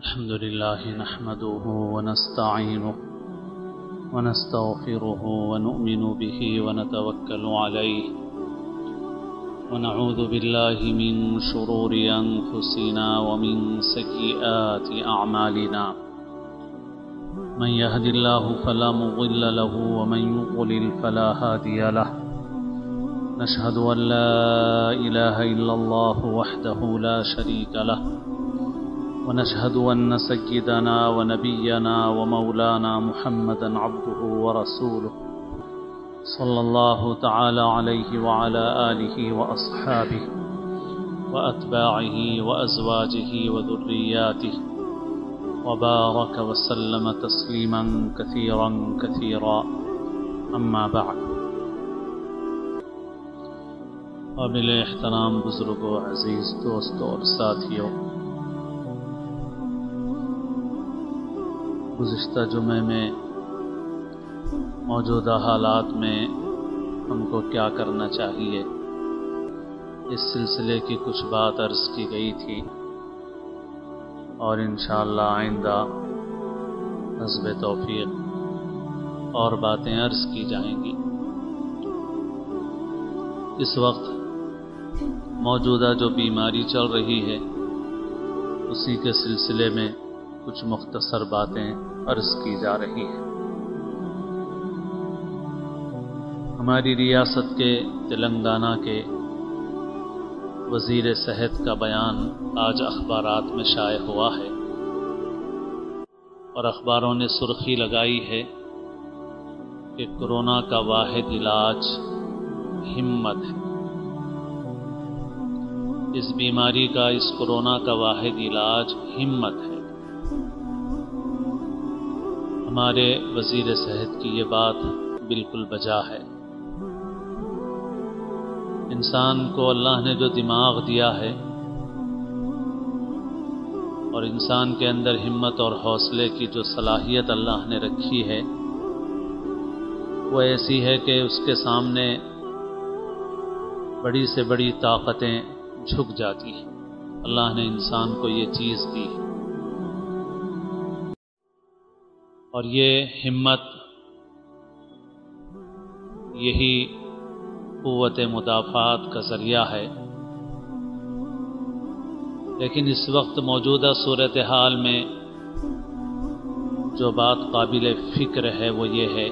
الحمد لله نحمده ونستعينه ونستغفره ونؤمن به ونتوكل عليه ونعوذ بالله من شرور أنفسنا ومن سيئات أعمالنا من يهد الله فلا مضل له ومن يضلل فلا هادي له نشهد أن لا إله إلا الله وحده لا شريك له ونشهد أن سيدنا ونبينا ومولانا محمدا عبده ورسوله صلى الله تعالى عليه وعلى آله وأصحابه وأتباعه وأزواجه وذرياته وبارك وسلم تسليما كثيرا كثيرا أما بعد. قابل احترام بزرگوں، عزیز دوستوں اور ساتھیوں، گزشتہ جمعے میں موجودہ حالات میں ہم کو کیا کرنا چاہیے اس سلسلے کی کچھ بات عرض کی گئی تھی، اور انشاءاللہ آئندہ حسب توفیق اور باتیں عرض کی جائیں گی. اس وقت موجودہ جو بیماری چل رہی ہے اسی کے سلسلے میں کچھ مختصر باتیں عرض کی جا رہی ہیں. ہماری ریاست کے تلنگانہ کے وزیر صحت کا بیان آج اخبارات میں شائع ہوا ہے، اور اخباروں نے سرخی لگائی ہے کہ کورونا کا واحد علاج ہمت ہے. اس بیماری کا، اس کورونا کا واحد علاج ہمت ہے. ہمارے وزیر صحت کی یہ بات بالکل بجا ہے. انسان کو اللہ نے جو دماغ دیا ہے اور انسان کے اندر ہمت اور حوصلے کی جو صلاحیت اللہ نے رکھی ہے وہ ایسی ہے کہ اس کے سامنے بڑی سے بڑی طاقتیں جھک جاتی ہیں. اللہ نے انسان کو یہ چیز دی، اور یہ ہمت، یہی قوت مدافعات کا ذریعہ ہے. لیکن اس وقت موجودہ صورتحال میں جو بات قابل فکر ہے وہ یہ ہے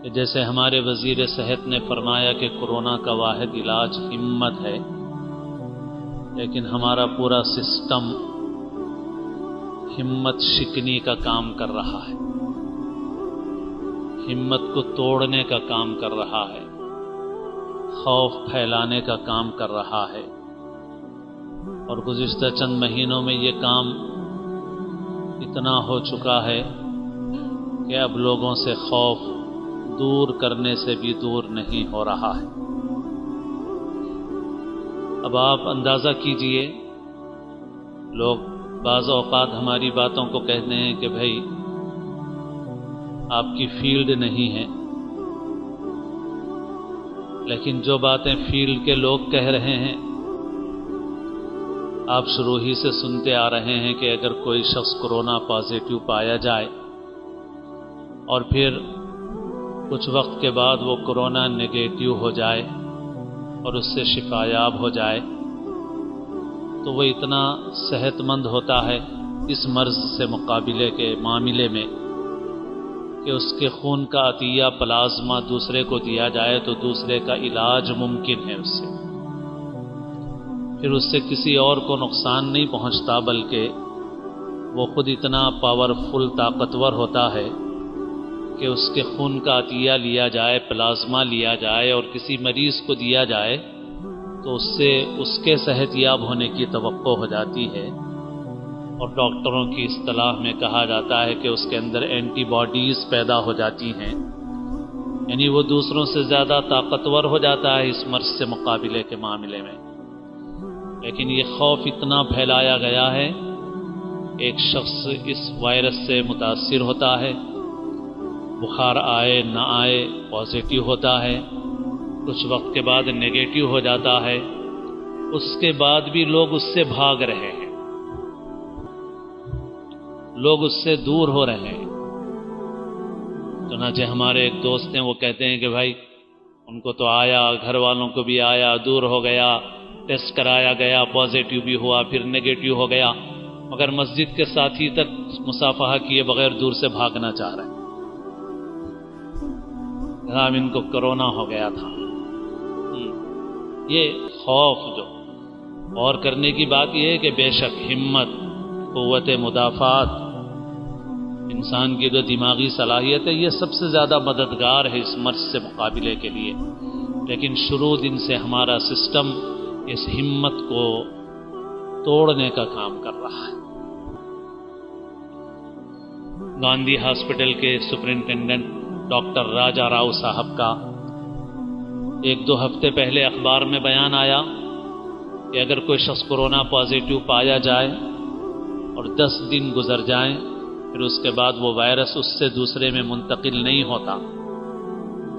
کہ جیسے ہمارے وزیر صحت نے فرمایا کہ کورونا کا واحد علاج ہمت ہے، لیکن ہمارا پورا سسٹم ہمت شکنی کا کام کر رہا ہے، ہمت کو توڑنے کا کام کر رہا ہے، خوف پھیلانے کا کام کر رہا ہے. اور گزشتہ چند مہینوں میں یہ کام اتنا ہو چکا ہے کہ اب لوگوں سے خوف دور کرنے سے بھی دور نہیں ہو رہا ہے. اب آپ اندازہ کیجئے، لوگ بعض اوقات ہماری باتوں کو کہتے ہیں کہ بھائی آپ کی فیلڈ نہیں ہے، لیکن جو باتیں فیلڈ کے لوگ کہہ رہے ہیں آپ شروع ہی سے سنتے آ رہے ہیں کہ اگر کوئی شخص کورونا پازیٹیو پایا جائے اور پھر کچھ وقت کے بعد وہ کورونا نگیٹیو ہو جائے اور اس سے شفا یاب ہو جائے تو وہ اتنا صحت مند ہوتا ہے اس مرض سے مقابلے کے معاملے میں کہ اس کے خون کا عطیہ پلازما دوسرے کو دیا جائے تو دوسرے کا علاج ممکن ہے اس سے. پھر اس سے کسی اور کو نقصان نہیں پہنچتا، بلکہ وہ خود اتنا پاورفل، طاقتور ہوتا ہے کہ اس کے خون کا عطیہ لیا جائے، پلازما لیا جائے اور کسی مریض کو دیا جائے تو اس سے اس کے صحت یاب ہونے کی توقع ہو جاتی ہے. اور ڈاکٹروں کی اصطلاح میں کہا جاتا ہے کہ اس کے اندر اینٹی باڈیز پیدا ہو جاتی ہیں، یعنی وہ دوسروں سے زیادہ طاقتور ہو جاتا ہے اس مرض سے مقابلے کے معاملے میں. لیکن یہ خوف اتنا پھیلایا گیا ہے، ایک شخص اس وائرس سے متاثر ہوتا ہے، بخار آئے نہ آئے پازیٹیو ہوتا ہے، کچھ وقت کے بعد نیگیٹو ہو جاتا ہے، اس کے بعد بھی لوگ اس سے بھاگ رہے ہیں، لوگ اس سے دور ہو رہے ہیں۔ چنانچہ ہمارے ایک دوست ہیں، وہ کہتے ہیں کہ بھائی ان کو تو آیا، گھر والوں کو بھی آیا، دور ہو گیا، ٹیسٹ کرایا گیا، پازیٹیو بھی ہوا، پھر نگیٹیو ہو گیا، مگر مسجد کے ساتھی تک مصافحہ کیے بغیر دور سے بھاگنا چاہ رہے ہیں۔ ہم ان کو کرونا ہو گیا تھا۔ یہ خوف جو اور کرنے کی بات یہ ہے کہ بے شک ہمت، قوت مدافعت، انسان کی جو دماغی صلاحیت ہے، یہ سب سے زیادہ مددگار ہے اس مرض سے مقابلے کے لیے، لیکن شروع دن سے ہمارا سسٹم اس ہمت کو توڑنے کا کام کر رہا ہے۔ گاندھی ہاسپٹل کے سپرنٹینڈنٹ ڈاکٹر راجا راؤ صاحب کا 1-2 ہفتے پہلے اخبار میں بیان آیا کہ اگر کوئی شخص کورونا پازیٹیو پایا جائے اور 10 دن گزر جائیں، پھر اس کے بعد وہ وائرس اس سے دوسرے میں منتقل نہیں ہوتا،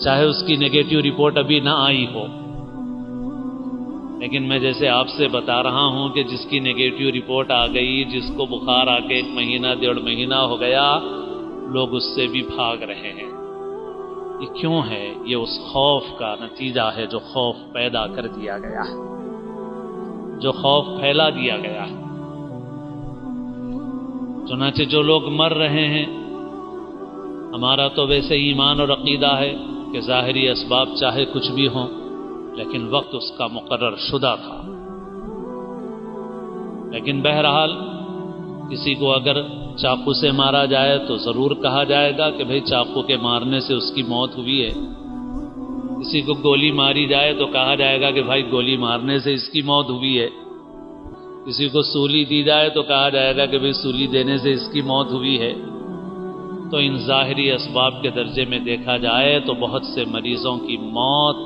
چاہے اس کی نگیٹیو رپورٹ ابھی نہ آئی ہو۔ لیکن میں جیسے آپ سے بتا رہا ہوں کہ جس کی نگیٹیو رپورٹ آ گئی، جس کو بخار آ کے 1 مہینہ 1.5 مہینہ ہو گیا، لوگ اس سے بھی بھاگ رہے ہیں۔ یہ کیوں ہے؟ یہ اس خوف کا نتیجہ ہے جو خوف پیدا کر دیا گیا ہے، جو خوف پھیلا دیا گیا ہے۔ چنانچہ جو لوگ مر رہے ہیں، ہمارا تو ویسے ایمان اور عقیدہ ہے کہ ظاہری اسباب چاہے کچھ بھی ہوں، لیکن وقت اس کا مقرر شدہ تھا۔ لیکن بہرحال کسی کو اگر چاقو سے مارا جائے تو ضرور کہا جائے گا کہ بھئی چاقو کے مارنے سے اس کی موت ہوئی ہے۔ کسی کو گولی ماری جائے تو کہا جائے گا کہ بھائی گولی مارنے سے اس کی موت ہوئی ہے۔ کسی کو سولی دی جائے تو کہا جائے گا کہ بھئی سولی دینے سے اس کی موت ہوئی ہے۔ تو ان ظاہری اسباب کے درجے میں دیکھا جائے تو بہت سے مریضوں کی موت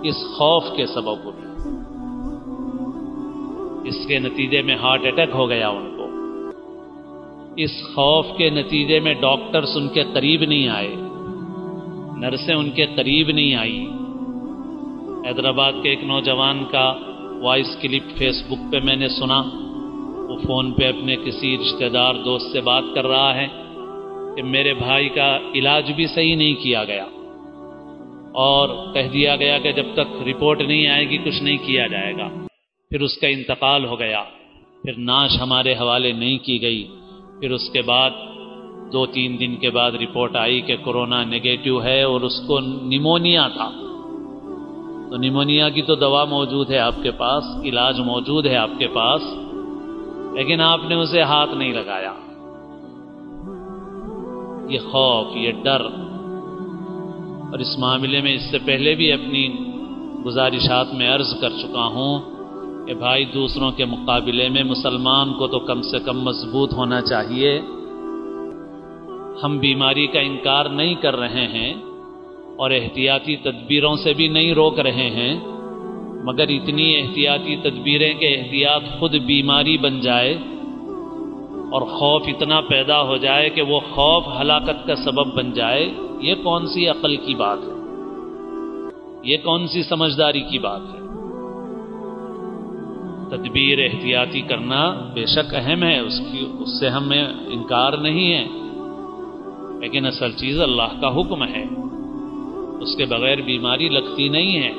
اس خوف کے سبب ہوئی، اس کے نتیجے میں ہارٹ اٹیک ہو گیا ان کو۔ اس خوف کے نتیجے میں ڈاکٹرز ان کے قریب نہیں آئے، نرسیں ان کے قریب نہیں آئی۔ حیدرآباد کے ایک نوجوان کا وائس کلپ فیس بک پہ میں نے سنا، وہ فون پہ اپنے کسی رشتہ دار دوست سے بات کر رہا ہے کہ میرے بھائی کا علاج بھی صحیح نہیں کیا گیا اور کہہ دیا گیا کہ جب تک رپورٹ نہیں آئے گی کچھ نہیں کیا جائے گا۔ پھر اس کا انتقال ہو گیا، پھر نعش ہمارے حوالے نہیں کی گئی۔ پھر اس کے بعد 2-3 دن کے بعد رپورٹ آئی کہ کورونا نگیٹیو ہے اور اس کو نیمونیا تھا۔ تو نیمونیا کی تو دوا موجود ہے آپ کے پاس، علاج موجود ہے آپ کے پاس، لیکن آپ نے اسے ہاتھ نہیں لگایا۔ یہ خوف، یہ ڈر، اور اس معاملے میں اس سے پہلے بھی اپنی گزارشات میں عرض کر چکا ہوں کہ بھائی دوسروں کے مقابلے میں مسلمان کو تو کم سے کم مضبوط ہونا چاہیے۔ ہم بیماری کا انکار نہیں کر رہے ہیں اور احتیاطی تدبیروں سے بھی نہیں روک رہے ہیں، مگر اتنی احتیاطی تدبیریں کہ احتیاط خود بیماری بن جائے اور خوف اتنا پیدا ہو جائے کہ وہ خوف ہلاکت کا سبب بن جائے، یہ کون سی عقل کی بات ہے؟ یہ کون سی سمجھداری کی بات ہے؟ تدبیر احتیاطی کرنا بے شک اہم ہے، اس سے ہمیں انکار نہیں ہے، لیکن اصل چیز اللہ کا حکم ہے، اس کے بغیر بیماری لگتی نہیں ہے۔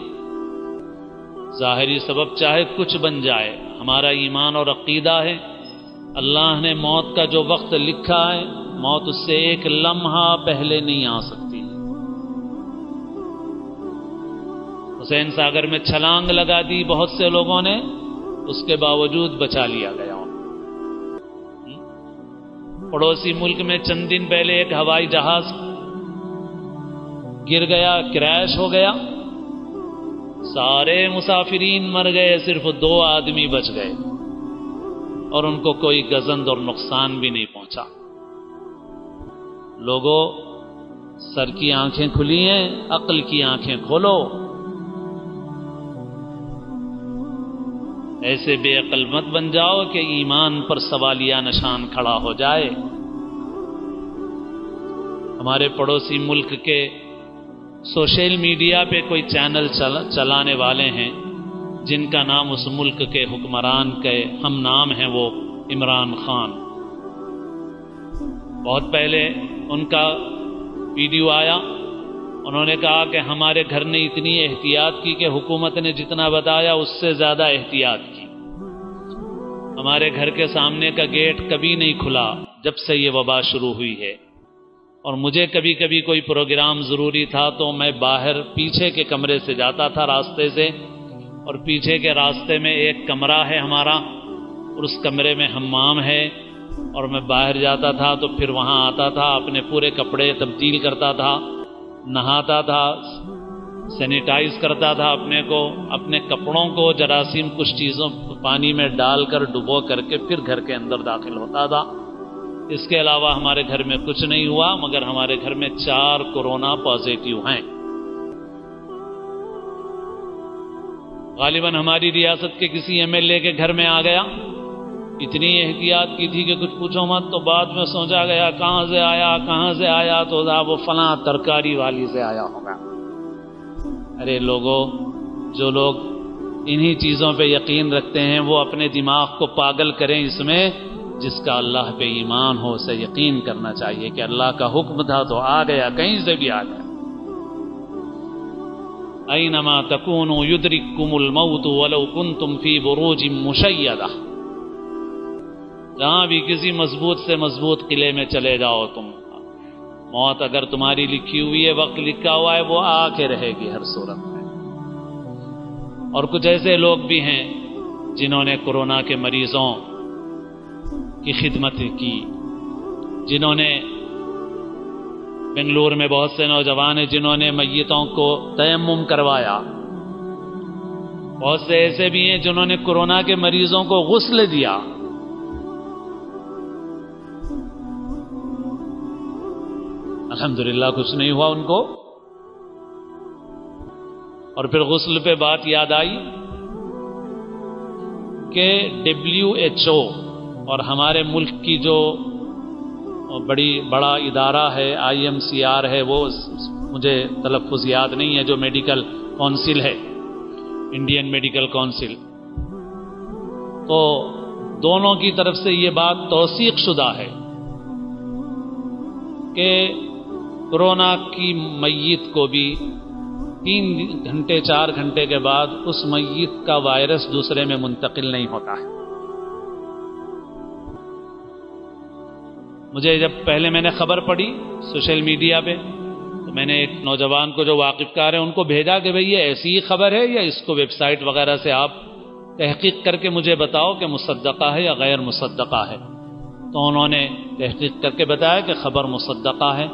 ظاہری سبب چاہے کچھ بن جائے، ہمارا ایمان اور عقیدہ ہے اللہ نے موت کا جو وقت لکھا ہے، موت اس سے ایک لمحہ پہلے نہیں آ سکتی۔ حسین ساگر میں چھلانگ لگا دی بہت سے لوگوں نے، اس کے باوجود بچا لیا گیا۔ پڑوسی ملک میں چند دن پہلے ایک ہوائی جہاز گر گیا، کریش ہو گیا، سارے مسافرین مر گئے، صرف 2 آدمی بچ گئے اور ان کو کوئی گزند اور نقصان بھی نہیں پہنچا۔ لوگوں، سر کی آنکھیں کھلی ہیں، عقل کی آنکھیں کھولو۔ ایسے بے عقل مت بن جاؤ کہ ایمان پر سوالیہ نشان کھڑا ہو جائے۔ ہمارے پڑوسی ملک کے سوشل میڈیا پہ کوئی چینل چلانے والے ہیں جن کا نام اس ملک کے حکمران کے ہم نام ہیں، وہ عمران خان۔ بہت پہلے ان کا ویڈیو آیا، انہوں نے کہا کہ ہمارے گھر نے اتنی احتیاط کی کہ حکومت نے جتنا بتایا اس سے زیادہ احتیاط کی۔ ہمارے گھر کے سامنے کا گیٹ کبھی نہیں کھلا جب سے یہ وبا شروع ہوئی ہے، اور مجھے کبھی کبھی کوئی پروگرام ضروری تھا تو میں باہر پیچھے کے کمرے سے جاتا تھا راستے سے، اور پیچھے کے راستے میں ایک کمرہ ہے ہمارا، اور اس کمرے میں حمام ہے، اور میں باہر جاتا تھا تو پھر وہاں آتا تھا، اپنے پورے کپڑے تبدیل کرتا تھا، نہاتا تھا، سینیٹائز کرتا تھا اپنے کو، اپنے کپڑوں کو جراثیم کچھ چیزوں پانی میں ڈال کر ڈبو کر کے پھر گھر کے اندر داخل ہوتا تھا۔ اس کے علاوہ ہمارے گھر میں کچھ نہیں ہوا، مگر ہمارے گھر میں 4 کورونا پازیٹیو ہیں۔ غالباً ہماری ریاست کے کسی MLA کے گھر میں آ گیا، اتنی احتیاط کی تھی کہ کچھ پوچھو مت، تو بعد میں سوچا گیا کہاں سے آیا تو وہ فلاں ترکاری والی سے آیا ہوگا۔ ارے لوگوں، جو لوگ انہی چیزوں پہ یقین رکھتے ہیں وہ اپنے دماغ کو پاگل کریں، اس میں جس کا اللہ پہ ایمان ہو اسے یقین کرنا چاہیے کہ اللہ کا حکم تھا تو آ گیا، کہیں سے بھی آ گیا۔ اینما تکونوا یدرککم الموت ولو کنتم فی بروج مشیدہ، جہاں بھی کسی مضبوط سے مضبوط قلعے میں چلے جاؤ تم، موت اگر تمہاری لکھی ہوئی ہے، وقت لکھا ہوا ہے، وہ آ کے رہے گی ہر صورت میں۔ اور کچھ ایسے لوگ بھی ہیں جنہوں نے کورونا کے مریضوں کی خدمت کی، جنہوں نے بنگلور میں بہت سے نوجوان ہیں جنہوں نے میتوں کو تیمم کروایا، بہت سے ایسے بھی ہیں جنہوں نے کورونا کے مریضوں کو غسل دیا۔ الحمدللہ کچھ نہیں ہوا ان کو۔ اور پھر غسل پہ بات یاد آئی کہ WHO اور ہمارے ملک کی جو بڑا ادارہ ہے IMCR ہے، وہ مجھے تلفظ یاد نہیں ہے، جو میڈیکل کونسل ہے، انڈین میڈیکل کونسل، تو دونوں کی طرف سے یہ بات توثیق شدہ ہے کہ کورونا کی میت کو بھی 3 گھنٹے 4 گھنٹے کے بعد اس میت کا وائرس دوسرے میں منتقل نہیں ہوتا ہے۔ مجھے جب پہلے میں نے خبر پڑھی سوشل میڈیا پہ، تو میں نے ایک نوجوان کو جو واقف کار ہیں ان کو بھیجا کہ بھئی یہ ایسی ہی خبر ہے یا اس کو ویب سائٹ وغیرہ سے آپ تحقیق کر کے مجھے بتاؤ کہ مصدقہ ہے یا غیر مصدقہ ہے۔ تو انہوں نے تحقیق کر کے بتایا کہ خبر مصدقہ ہے،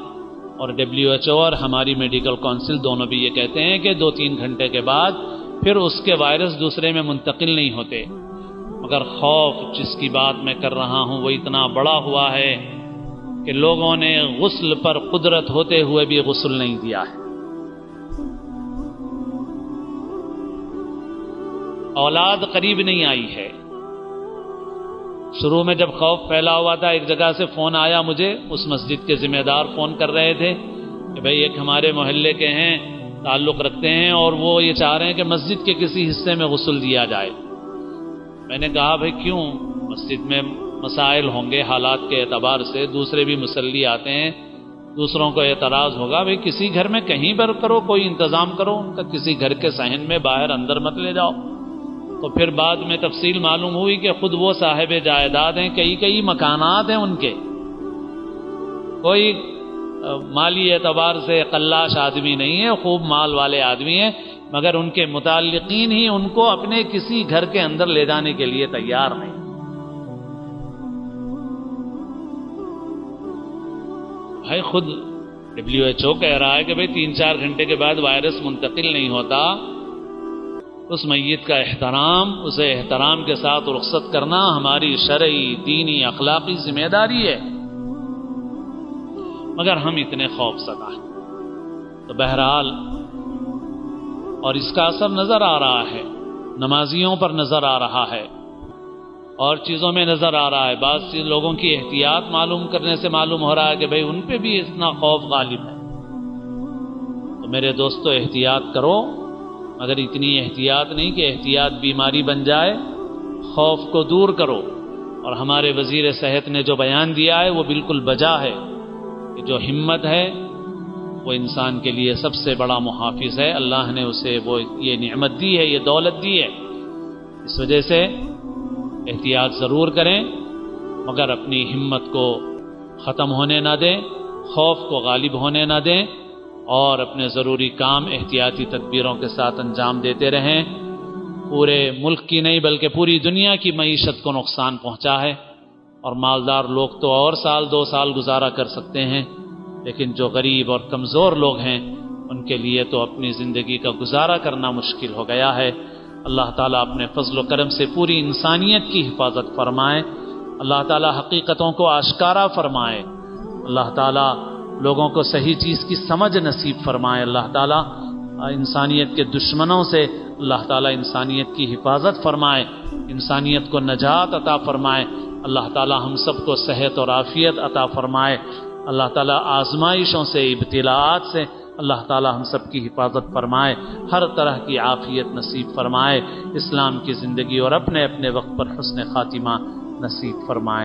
اور WHO اور ہماری میڈیکل کونسل دونوں بھی یہ کہتے ہیں کہ 2-3 گھنٹے کے بعد پھر اس کے وائرس دوسرے میں منتقل نہیں ہوتے۔ مگر خوف جس کی بات میں کر رہا ہوں وہ اتنا بڑا ہوا ہے کہ لوگوں نے غسل پر قدرت ہوتے ہوئے بھی غسل نہیں دیا ہے۔ اولاد قریب نہیں آئی ہے۔ شروع میں جب خوف پھیلا ہوا تھا، ایک جگہ سے فون آیا مجھے، اس مسجد کے ذمہ دار فون کر رہے تھے کہ بھئی ایک ہمارے محلے کے ہیں، تعلق رکھتے ہیں، اور وہ یہ چاہ رہے ہیں کہ مسجد کے کسی حصے میں غسل دیا جائے۔ میں نے کہا بھئی کیوں؟ مسجد میں مسائل ہوں گے حالات کے اعتبار سے، دوسرے بھی مصلی آتے ہیں، دوسروں کو اعتراض ہوگا، بھئی کسی گھر میں کہیں پر کرو، کوئی انتظام کرو ان کا، کسی گھر کے صحن میں باہر اندر مت لے جاؤ۔ تو پھر بعد میں تفصیل معلوم ہوئی کہ خود وہ صاحب جائیداد ہیں، کئی مکانات ہیں ان کے، کوئی مالی اعتبار سے قلاش آدمی نہیں ہے، خوب مال والے آدمی ہیں، مگر ان کے متعلقین ہی ان کو اپنے کسی گھر کے اندر لے جانے کے لیے تیار نہیں۔ بھائی خود WHO کہہ رہا ہے کہ بھائی 3-4 گھنٹے کے بعد وائرس منتقل نہیں ہوتا، اس میت کا احترام، اسے احترام کے ساتھ رخصت کرنا ہماری شرعی، دینی، اخلاقی ذمہ داری ہے، مگر ہم اتنے خوف زدہ ہیں۔ تو بہرحال، اور اس کا اثر نظر آ رہا ہے، نمازیوں پر نظر آ رہا ہے، اور چیزوں میں نظر آ رہا ہے، بعض لوگوں کی احتیاط معلوم کرنے سے معلوم ہو رہا ہے کہ بھئی ان پہ بھی اتنا خوف غالب ہے۔ تو میرے دوستو احتیاط کرو، مگر اتنی احتیاط نہیں کہ احتیاط بیماری بن جائے. خوف کو دور کرو. اور ہمارے وزیر صحت نے جو بیان دیا ہے وہ بالکل بجا ہے کہ جو ہمت ہے وہ انسان کے لیے سب سے بڑا محافظ ہے. اللہ نے اسے وہ یہ نعمت دی ہے، یہ دولت دی ہے. اس وجہ سے احتیاط ضرور کریں، مگر اپنی ہمت کو ختم ہونے نہ دیں، خوف کو غالب ہونے نہ دیں، اور اپنے ضروری کام احتیاطی تدبیروں کے ساتھ انجام دیتے رہیں. پورے ملک کی نہیں بلکہ پوری دنیا کی معیشت کو نقصان پہنچا ہے، اور مالدار لوگ تو اور سال 2 سال گزارا کر سکتے ہیں، لیکن جو غریب اور کمزور لوگ ہیں ان کے لیے تو اپنی زندگی کا گزارا کرنا مشکل ہو گیا ہے. اللہ تعالیٰ اپنے فضل و کرم سے پوری انسانیت کی حفاظت فرمائے. اللہ تعالیٰ حقیقتوں کو آشکارا فرمائے. اللہ تعالیٰ لوگوں کو صحیح چیز کی سمجھ نصیب فرمائے. اللہ تعالیٰ انسانیت کے دشمنوں سے اللہ تعالیٰ انسانیت کی حفاظت فرمائے، انسانیت کو نجات عطا فرمائے. اللہ تعالیٰ ہم سب کو صحت اور عافیت عطا فرمائے. اللہ تعالیٰ آزمائشوں سے، ابتلاءات سے اللہ تعالیٰ ہم سب کی حفاظت فرمائے، ہر طرح کی عافیت نصیب فرمائے، اسلام کی زندگی اور اپنے اپنے وقت پر حسن خاتمہ نصیب فرمائے.